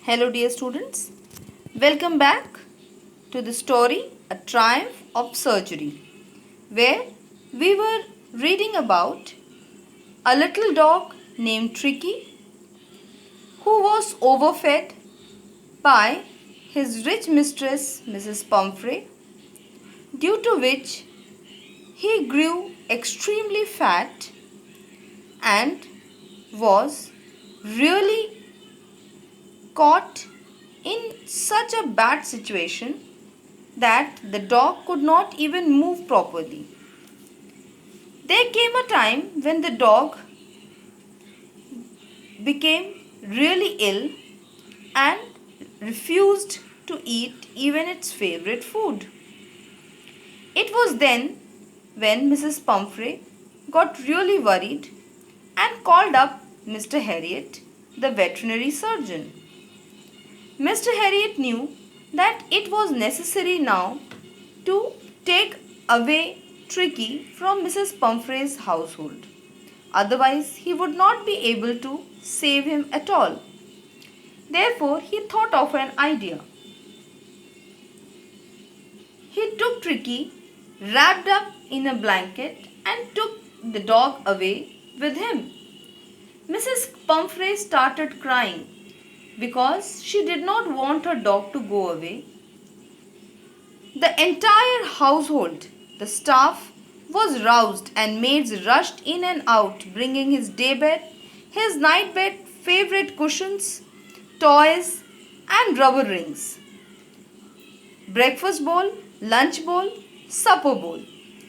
Hello dear students, welcome back to the story A Triumph of Surgery, where we were reading about a little dog named Tricky who was overfed by his rich mistress Mrs. Pumphrey, due to which he grew extremely fat and was really caught in such a bad situation that the dog could not even move properly. There came a time when the dog became really ill and refused to eat even its favorite food. It was then when Mrs. Pumphrey got really worried and called up Mr. Harriet, the veterinary surgeon. Mr. Harriet knew that it was necessary now to take away Tricky from Mrs. Pumphrey's household. Otherwise, he would not be able to save him at all. Therefore, he thought of an idea. He took Tricky, wrapped up in a blanket, and took the dog away with him. Mrs. Pumphrey started crying because she did not want her dog to go away. The entire household, the staff, was roused and maids rushed in and out bringing his daybed, his nightbed, favorite cushions, toys and rubber rings, breakfast bowl, lunch bowl, supper bowl.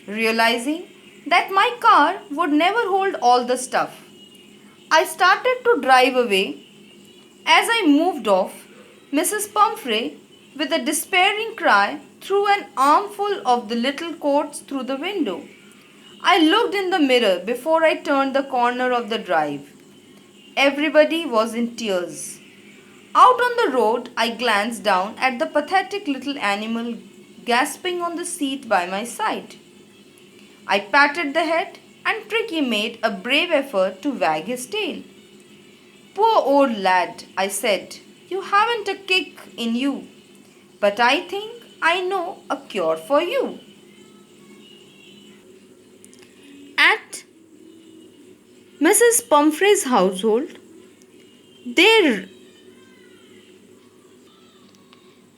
Realizing that my car would never hold all the stuff, I started to drive away. As I moved off, Mrs. Pumphrey, with a despairing cry, threw an armful of the little coats through the window. I looked in the mirror before I turned the corner of the drive. Everybody was in tears. Out on the road, I glanced down at the pathetic little animal gasping on the seat by my side. I patted the head and Tricky made a brave effort to wag his tail. Poor old lad, I said, you haven't a kick in you, but I think I know a cure for you. At Mrs. Pumphrey's household, there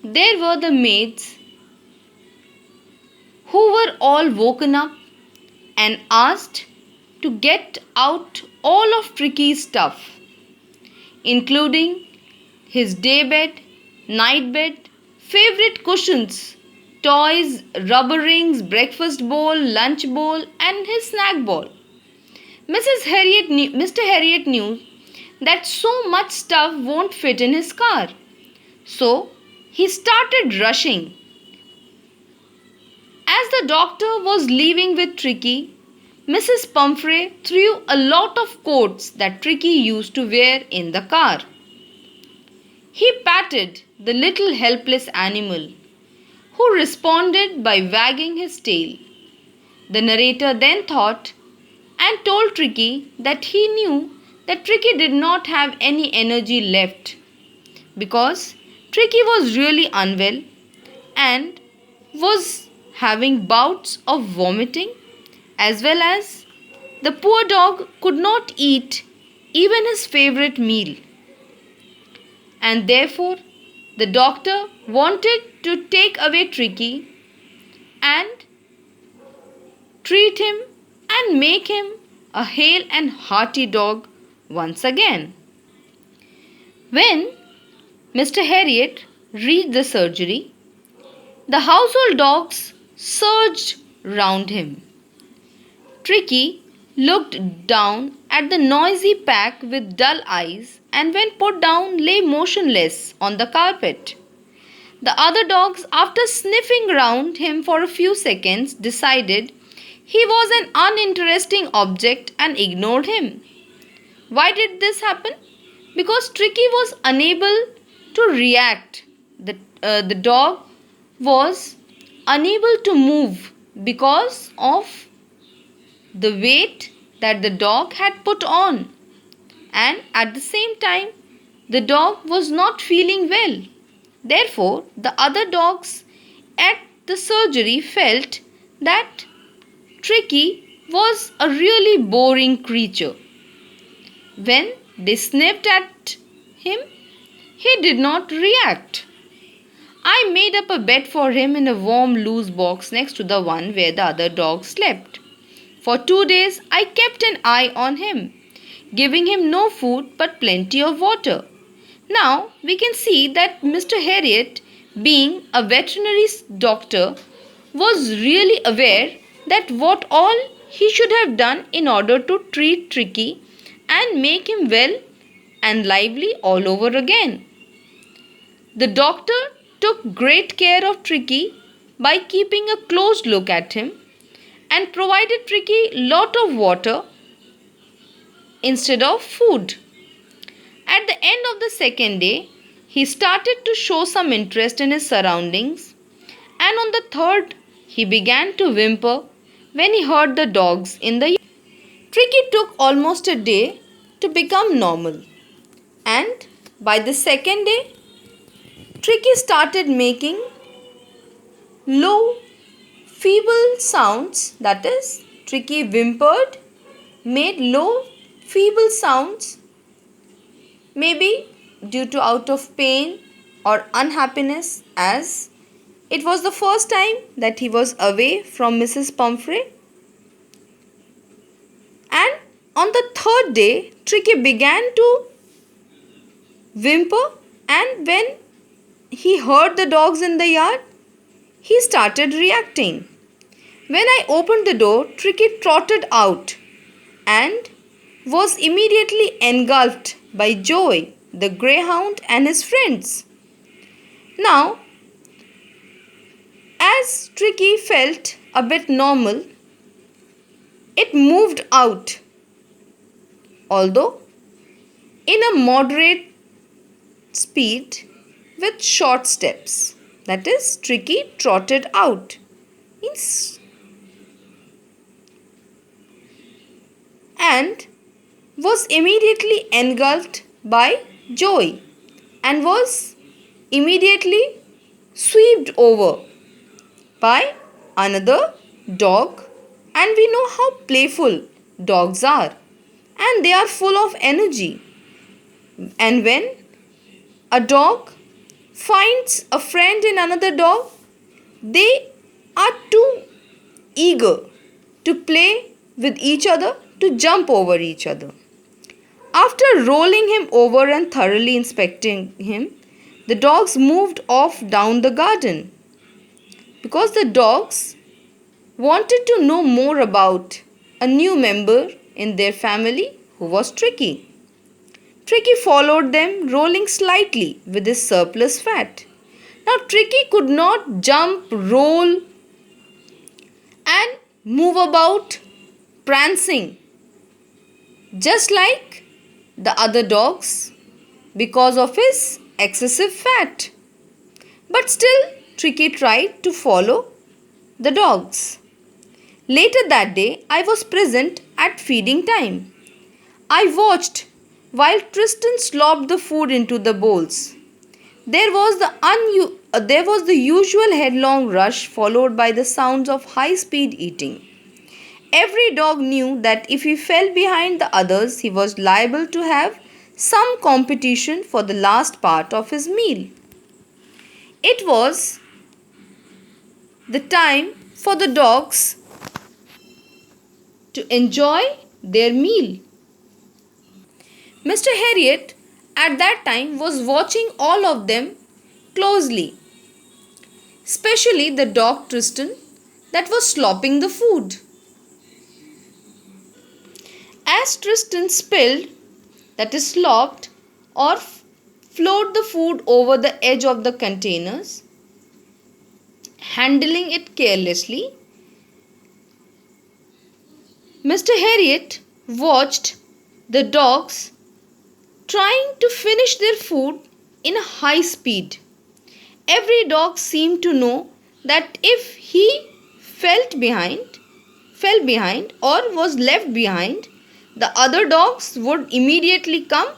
were the maids who were all woken up and asked to get out all of Tricky's stuff, including his daybed, nightbed, favorite cushions, toys, rubber rings, breakfast bowl, lunch bowl, and his snack bowl. Mr. Harriet knew that so much stuff won't fit in his car. So he started rushing. As the doctor was leaving with Tricky, Mrs. Pumphrey threw a lot of coats that Tricky used to wear in the car. He patted the little helpless animal, who responded by wagging his tail. The narrator then thought and told Tricky that he knew that Tricky did not have any energy left because Tricky was really unwell and was having bouts of vomiting, as well as the poor dog could not eat even his favorite meal. And therefore, the doctor wanted to take away Tricky and treat him and make him a hale and hearty dog once again. When Mr. Harriet reached the surgery, the household dogs surged round him. Tricky looked down at the noisy pack with dull eyes and when put down lay motionless on the carpet. The other dogs, after sniffing round him for a few seconds, decided he was an uninteresting object and ignored him. Why did this happen? Because Tricky was unable to react. The dog was unable to move because of the weight that the dog had put on, and at the same time The dog was not feeling well. Therefore, the other dogs at the surgery felt that Tricky was a really boring creature. When they sniffed at him, he did not react. I made up a bed for him in a warm, loose box next to the one where the other dogs slept. For 2 days, I kept an eye on him, giving him no food but plenty of water. Now, we can see that Mr. Harriet, being a veterinary doctor, was really aware that what all he should have done in order to treat Tricky and make him well and lively all over again. The doctor took great care of Tricky by keeping a close look at him and provided Tricky lot of water instead of food. At the end of the second day, he started to show some interest in his surroundings, and on the third, he began to whimper when he heard the dogs in the yard. Tricky took almost a day to become normal, and by the second day, Tricky started making low, feeble sounds. That is, Tricky whimpered, made low, feeble sounds, maybe due to out of pain or unhappiness, as it was the first time that he was away from Mrs. Pumphrey. And on the third day, Tricky began to whimper, and when he heard the dogs in the yard, he started reacting. When I opened the door, Tricky trotted out and was immediately engulfed by Joy, the greyhound, and his friends. Now, as Tricky felt a bit normal, it moved out, although in a moderate speed with short steps. That is, Tricky trotted out and was immediately engulfed by Joy and was immediately swept over by another dog. And we know how playful dogs are, and they are full of energy. And when a dog finds a friend in another dog, they are too eager to play with each other, to jump over each other. After rolling him over and thoroughly inspecting him, the dogs moved off down the garden, because the dogs wanted to know more about a new member in their family who was Tricky. Tricky followed them, rolling slightly with his surplus fat. Now, Tricky could not jump, roll, and move about, prancing, just like the other dogs, because of his excessive fat. But still, Tricky tried to follow the dogs. Later that day, I was present at feeding time. I watched while Tristan slopped the food into the bowls. There was the usual headlong rush, followed by the sounds of high-speed eating. Every dog knew that if he fell behind the others, he was liable to have some competition for the last part of his meal. It was the time for the dogs to enjoy their meal. Mr. Harriet at that time was watching all of them closely, especially the dog Tristan that was slopping the food. As Tristan spilled, that is slopped, or flowed the food over the edge of the containers, handling it carelessly, Mr. Harriet watched the dogs trying to finish their food in a high speed. Every dog seemed to know that if he fell behind or was left behind, the other dogs would immediately come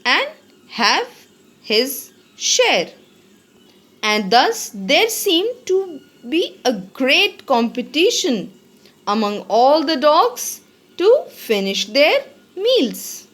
and have his share. And thus there seemed to be a great competition among all the dogs to finish their meals.